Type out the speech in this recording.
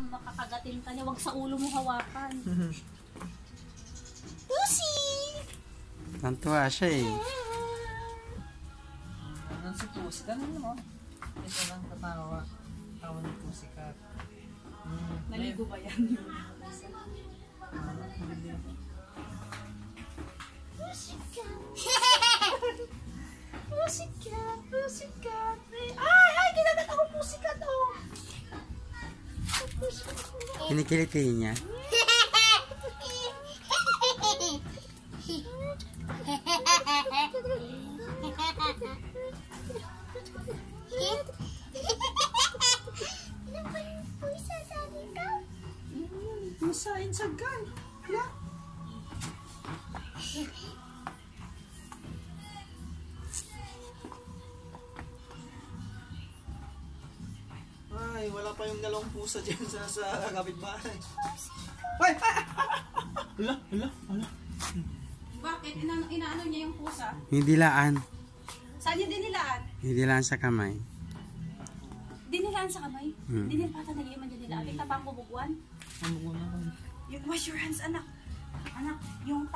makakagatin ka niya. Huwag sa ulo mo hawakan. Pussy! Nantuwa siya eh. Ano si Pussycat? Ano mo? Ito lang tatawa. Tawa ni Pussycat. Naligo ba yan? Pussycat! Pussycat! Ay! Kinagat ako Pussycat oh! Kinikiliti niya. Masahin sa gun. Hala. Ay, wala pa yung dalawang pusa dyan sa kapitbahay. Ay! Hala, hala, hala. Bakit? Inaano niya yung pusa? Hinidilaan. Saan niya dinilaan? Hinidilaan sa kamay. Dinilaan sa kamay? Dinilpatan na yung dinilaan. Kita pa ang bubugwan? Ano ko naman? Wash your hands, anak. Anak, yung